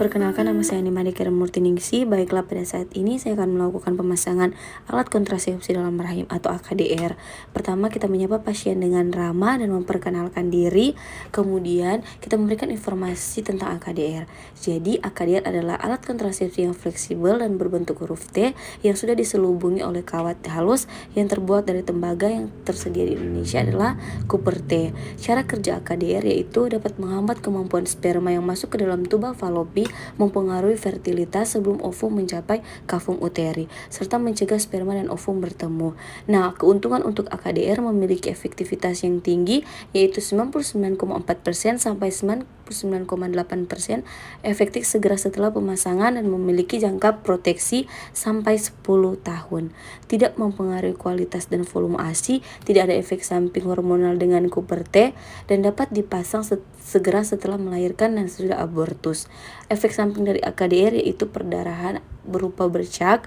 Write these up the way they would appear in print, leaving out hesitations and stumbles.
Perkenalkan, nama saya Nimade Murtiningsih. Baiklah, pada saat ini saya akan melakukan pemasangan alat kontrasepsi dalam rahim atau AKDR. Pertama, kita menyapa pasien dengan ramah dan memperkenalkan diri. Kemudian, kita memberikan informasi tentang AKDR. Jadi, AKDR adalah alat kontrasepsi yang fleksibel dan berbentuk huruf T yang sudah diselubungi oleh kawat halus yang terbuat dari tembaga yang tersedia di Indonesia adalah Cooper T. Cara kerja AKDR yaitu dapat menghambat kemampuan sperma yang masuk ke dalam tuba falopi, mempengaruhi fertilitas sebelum ovum mencapai kavum uteri, serta mencegah sperma dan ovum bertemu. Nah, keuntungan untuk AKDR memiliki efektivitas yang tinggi, yaitu 99,4% sampai 99,8% efektif segera setelah pemasangan dan memiliki jangka proteksi sampai 10 tahun. Tidak mempengaruhi kualitas dan volume ASI, tidak ada efek samping hormonal dengan Cooper T, dan dapat dipasang segera setelah melahirkan dan sudah abortus. Efek samping dari AKDR yaitu perdarahan berupa bercak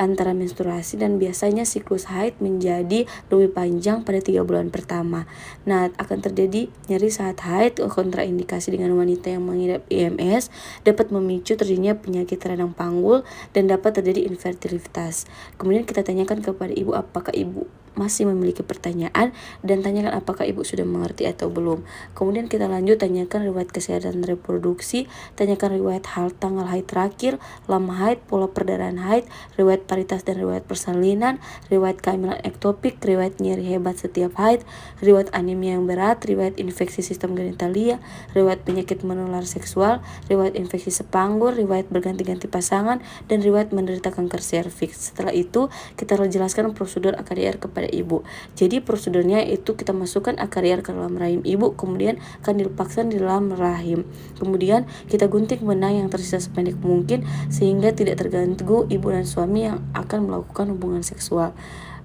antara menstruasi dan biasanya siklus haid menjadi lebih panjang pada 3 bulan pertama. Nah, akan terjadi nyeri saat haid, kontraindikasi dengan wanita yang mengidap IMS, dapat memicu terjadinya penyakit radang panggul dan dapat terjadi infertilitas. Kemudian kita tanyakan kepada ibu apakah ibu masih memiliki pertanyaan, dan tanyakan apakah ibu sudah mengerti atau belum. Kemudian kita lanjut, tanyakan riwayat kesehatan reproduksi, tanyakan riwayat tanggal haid terakhir, lama haid, pola perdarahan haid, riwayat paritas dan riwayat persalinan, riwayat kehamilan ektopik, riwayat nyeri hebat setiap haid, riwayat anemia yang berat, riwayat infeksi sistem genitalia, riwayat penyakit menular seksual, riwayat infeksi sepanggur, riwayat berganti-ganti pasangan, dan riwayat menderita kanker serviks. Setelah itu kita jelaskan prosedur AKDR kepada ibu. Jadi prosedurnya itu kita masukkan AKDR ke dalam rahim ibu, kemudian akan dilepaskan di dalam rahim. Kemudian kita gunting benang yang tersisa sependek mungkin sehingga tidak terganggu ibu dan suami yang akan melakukan hubungan seksual.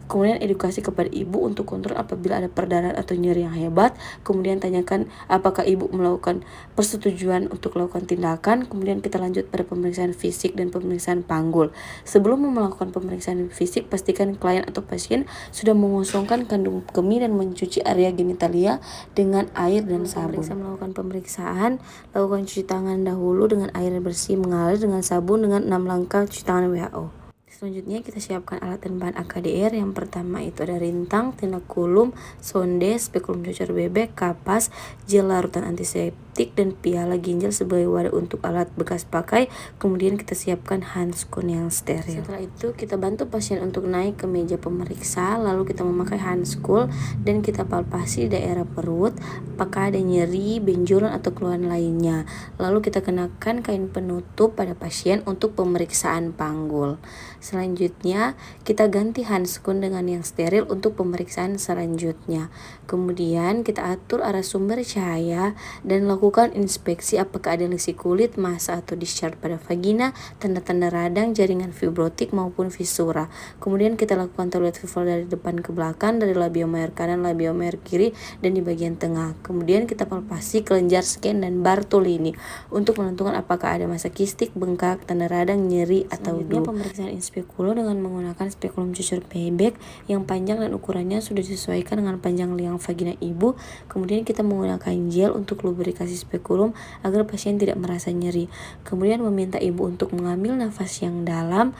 Kemudian edukasi kepada ibu untuk kontrol apabila ada perdarahan atau nyeri yang hebat. Kemudian tanyakan apakah ibu melakukan persetujuan untuk melakukan tindakan. Kemudian kita lanjut pada pemeriksaan fisik dan pemeriksaan panggul. Sebelum melakukan pemeriksaan fisik, pastikan klien atau pasien sudah mengosongkan kandung kemih dan mencuci area genitalia dengan air dan sabun. Melakukan pemeriksaan, lakukan cuci tangan dahulu dengan air bersih mengalir dengan sabun dengan 6 langkah cuci tangan WHO. Selanjutnya kita siapkan alat dan bahan AKDR. Yang pertama itu ada rintang, tinakulum, sonde, spekulum cucur bebek, kapas, gel larutan antiseptik, dan piala ginjal sebagai wadah untuk alat bekas pakai. Kemudian kita siapkan handskun yang steril. Setelah itu kita bantu pasien untuk naik ke meja pemeriksa, lalu kita memakai handskul dan kita palpasi daerah perut apakah ada nyeri, benjolan atau keluhan lainnya. Lalu kita kenakan kain penutup pada pasien untuk pemeriksaan panggul. Selanjutnya kita ganti handskun dengan yang steril untuk pemeriksaan selanjutnya. Kemudian kita atur arah sumber cahaya dan lakukan inspeksi apakah ada lesi kulit, massa atau discharge pada vagina, tanda-tanda radang, jaringan fibrotik maupun fisura. Kemudian kita lakukan toilet visual dari depan ke belakang, dari labia mayor kanan, labia mayor kiri, dan di bagian tengah. Kemudian kita palpasi kelenjar scan dan Bartolini untuk menentukan apakah ada massa kistik, bengkak, tanda radang, nyeri atau pemeriksaan spekulum dengan menggunakan spekulum cucur bebek yang panjang dan ukurannya sudah disesuaikan dengan panjang liang vagina ibu. Kemudian kita menggunakan gel untuk lubrikasi spekulum agar pasien tidak merasa nyeri. Kemudian meminta ibu untuk mengambil nafas yang dalam,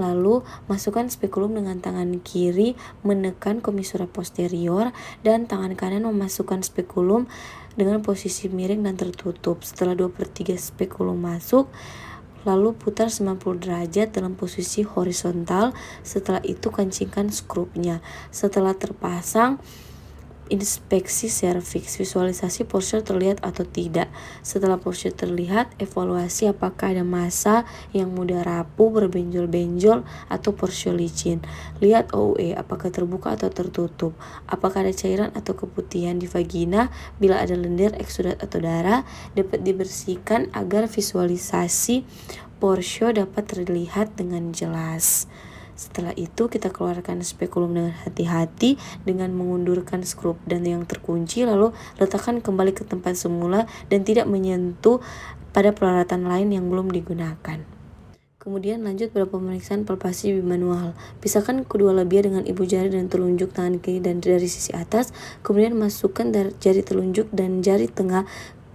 lalu masukkan spekulum dengan tangan kiri menekan komisura posterior dan tangan kanan memasukkan spekulum dengan posisi miring dan tertutup. Setelah 2/3 spekulum masuk, lalu putar 90 derajat dalam posisi horizontal. Setelah itu kancingkan skrupnya. Setelah terpasang, inspeksi serviks, visualisasi postur terlihat atau tidak. Setelah postur terlihat, evaluasi apakah ada massa yang mudah rapuh, berbenjol-benjol atau postur licin. Lihat OUE apakah terbuka atau tertutup. Apakah ada cairan atau keputihan di vagina. Bila ada lendir, eksudat atau darah, dapat dibersihkan agar visualisasi porsio dapat terlihat dengan jelas. Setelah itu kita keluarkan spekulum dengan hati-hati dengan mengundurkan skrup dan yang terkunci, lalu letakkan kembali ke tempat semula dan tidak menyentuh pada peralatan lain yang belum digunakan. Kemudian lanjut pada pemeriksaan palpasi bimanual. Pisahkan kedua labia dengan ibu jari dan telunjuk tangan kiri dan dari sisi atas. Kemudian masukkan jari telunjuk dan jari tengah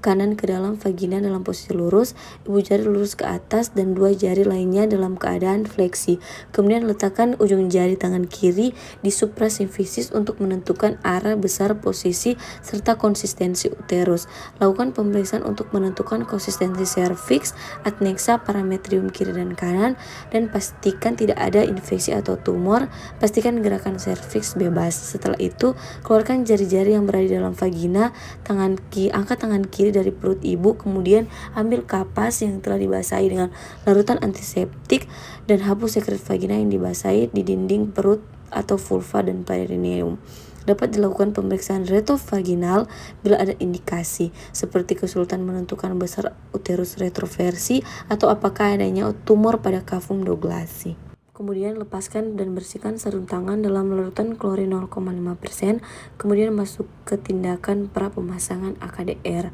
kanan ke dalam vagina dalam posisi lurus, ibu jari lurus ke atas dan dua jari lainnya dalam keadaan fleksi. Kemudian letakkan ujung jari tangan kiri di suprasimfisis untuk menentukan arah besar, posisi, serta konsistensi uterus. Lakukan pemeriksaan untuk menentukan konsistensi serviks, adnexa, parametrium kiri dan kanan, dan pastikan tidak ada infeksi atau tumor. Pastikan gerakan serviks bebas. Setelah itu, keluarkan jari-jari yang berada di dalam vagina, angkat tangan kiri dari perut ibu, kemudian ambil kapas yang telah dibasahi dengan larutan antiseptik dan hapus sekret vagina yang dibasahi di dinding perut atau vulva dan perineum. Dapat dilakukan pemeriksaan retrovaginal bila ada indikasi, seperti kesulitan menentukan besar uterus retroversi atau apakah adanya tumor pada cavum Douglasi. Kemudian lepaskan dan bersihkan sarung tangan dalam larutan klorin 0,5%, kemudian masuk ke tindakan pra pemasangan AKDR.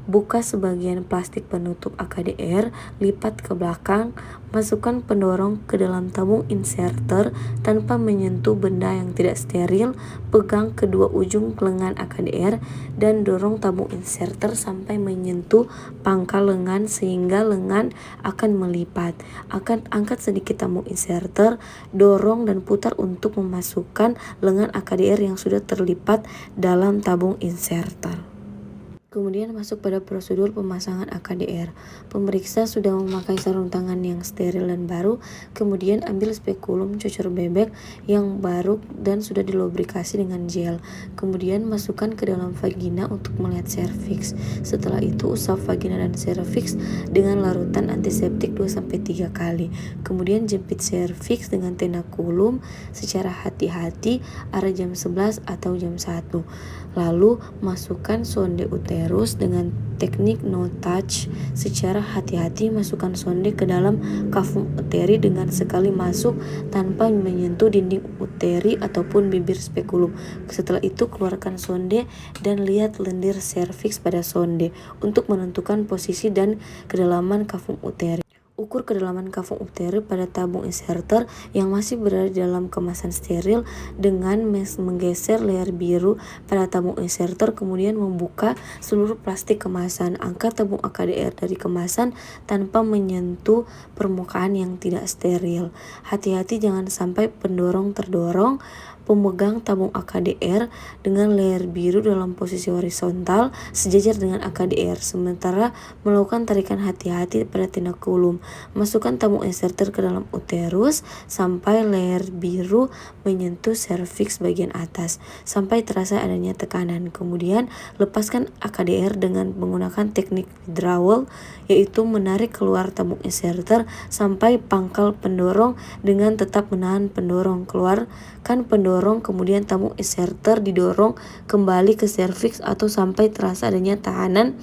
Buka sebagian plastik penutup AKDR, lipat ke belakang, masukkan pendorong ke dalam tabung inserter tanpa menyentuh benda yang tidak steril, pegang kedua ujung lengan AKDR dan dorong tabung inserter sampai menyentuh pangkal lengan sehingga lengan akan melipat. Angkat sedikit tabung inserter, dorong dan putar untuk memasukkan lengan AKDR yang sudah terlipat dalam tabung inserter. Kemudian masuk pada prosedur pemasangan AKDR. Pemeriksa sudah memakai sarung tangan yang steril dan baru, kemudian ambil spekulum cucur bebek yang baru dan sudah dilubrikasi dengan gel. Kemudian masukkan ke dalam vagina untuk melihat serviks. Setelah itu usap vagina dan serviks dengan larutan antiseptik 2-3 kali. Kemudian jepit serviks dengan tenakulum secara hati-hati arah jam 11 atau jam 1. Lalu masukkan sonde uterus dengan teknik no touch. Secara hati-hati masukkan sonde ke dalam cavum uteri dengan sekali masuk tanpa menyentuh dinding uteri ataupun bibir spekulum. Setelah itu keluarkan sonde dan lihat lendir serviks pada sonde untuk menentukan posisi dan kedalaman cavum uteri. Ukur kedalaman cavum uteri pada tabung inserter yang masih berada di dalam kemasan steril dengan menggeser layar biru pada tabung inserter, kemudian membuka seluruh plastik kemasan. Angkat tabung AKDR dari kemasan tanpa menyentuh permukaan yang tidak steril. Hati-hati jangan sampai pendorong terdorong. Pemegang tabung AKDR dengan layar biru dalam posisi horizontal sejajar dengan AKDR, sementara melakukan tarikan hati-hati pada tenakulum. Masukkan tabung inserter ke dalam uterus sampai layar biru menyentuh serviks bagian atas sampai terasa adanya tekanan. Kemudian lepaskan AKDR dengan menggunakan teknik withdrawal, yaitu menarik keluar tabung inserter sampai pangkal pendorong dengan tetap menahan pendorong. Keluarkan pendorong, kemudian tabung inserter didorong kembali ke serviks atau sampai terasa adanya tahanan.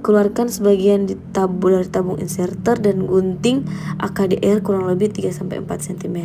Keluarkan sebagian dari tabung inserter dan gunting AKDR kurang lebih 3-4 cm.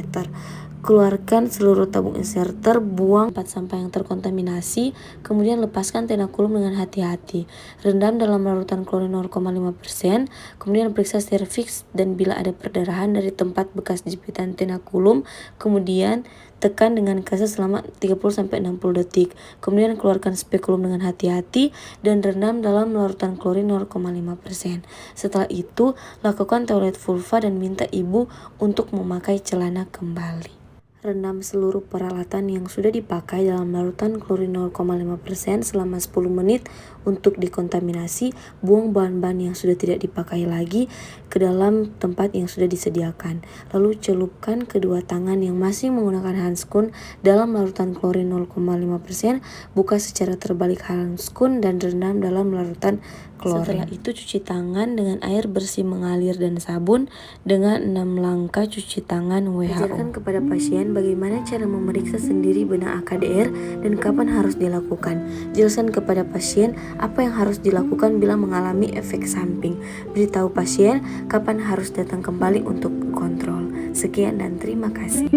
Keluarkan seluruh tabung inserter, buang tempat sampah yang terkontaminasi, kemudian lepaskan tenakulum dengan hati-hati. Rendam dalam larutan klorin 0,5%, kemudian periksa serviks dan bila ada perdarahan dari tempat bekas jepitan tenakulum, kemudian tekan dengan kasar selama 30-60 detik. Kemudian keluarkan spekulum dengan hati-hati dan rendam dalam larutan klorin 0,5%. Setelah itu, lakukan toilet vulva dan minta ibu untuk memakai celana kembali. Rendam seluruh peralatan yang sudah dipakai dalam larutan klorin 0,5% selama 10 menit untuk dekontaminasi. Buang bahan-bahan yang sudah tidak dipakai lagi ke dalam tempat yang sudah disediakan. Lalu celupkan kedua tangan yang masih menggunakan handskun dalam larutan klorin 0,5%. Buka secara terbalik handskun dan rendam dalam larutan klorin. Setelah itu cuci tangan dengan air bersih mengalir dan sabun dengan 6 langkah cuci tangan WHO. Ajarkan kepada pasien bagaimana cara memeriksa sendiri benang AKDR dan kapan harus dilakukan. Jelaskan kepada pasien apa yang harus dilakukan bila mengalami efek samping. Beritahu pasien kapan harus datang kembali untuk kontrol. Sekian dan terima kasih.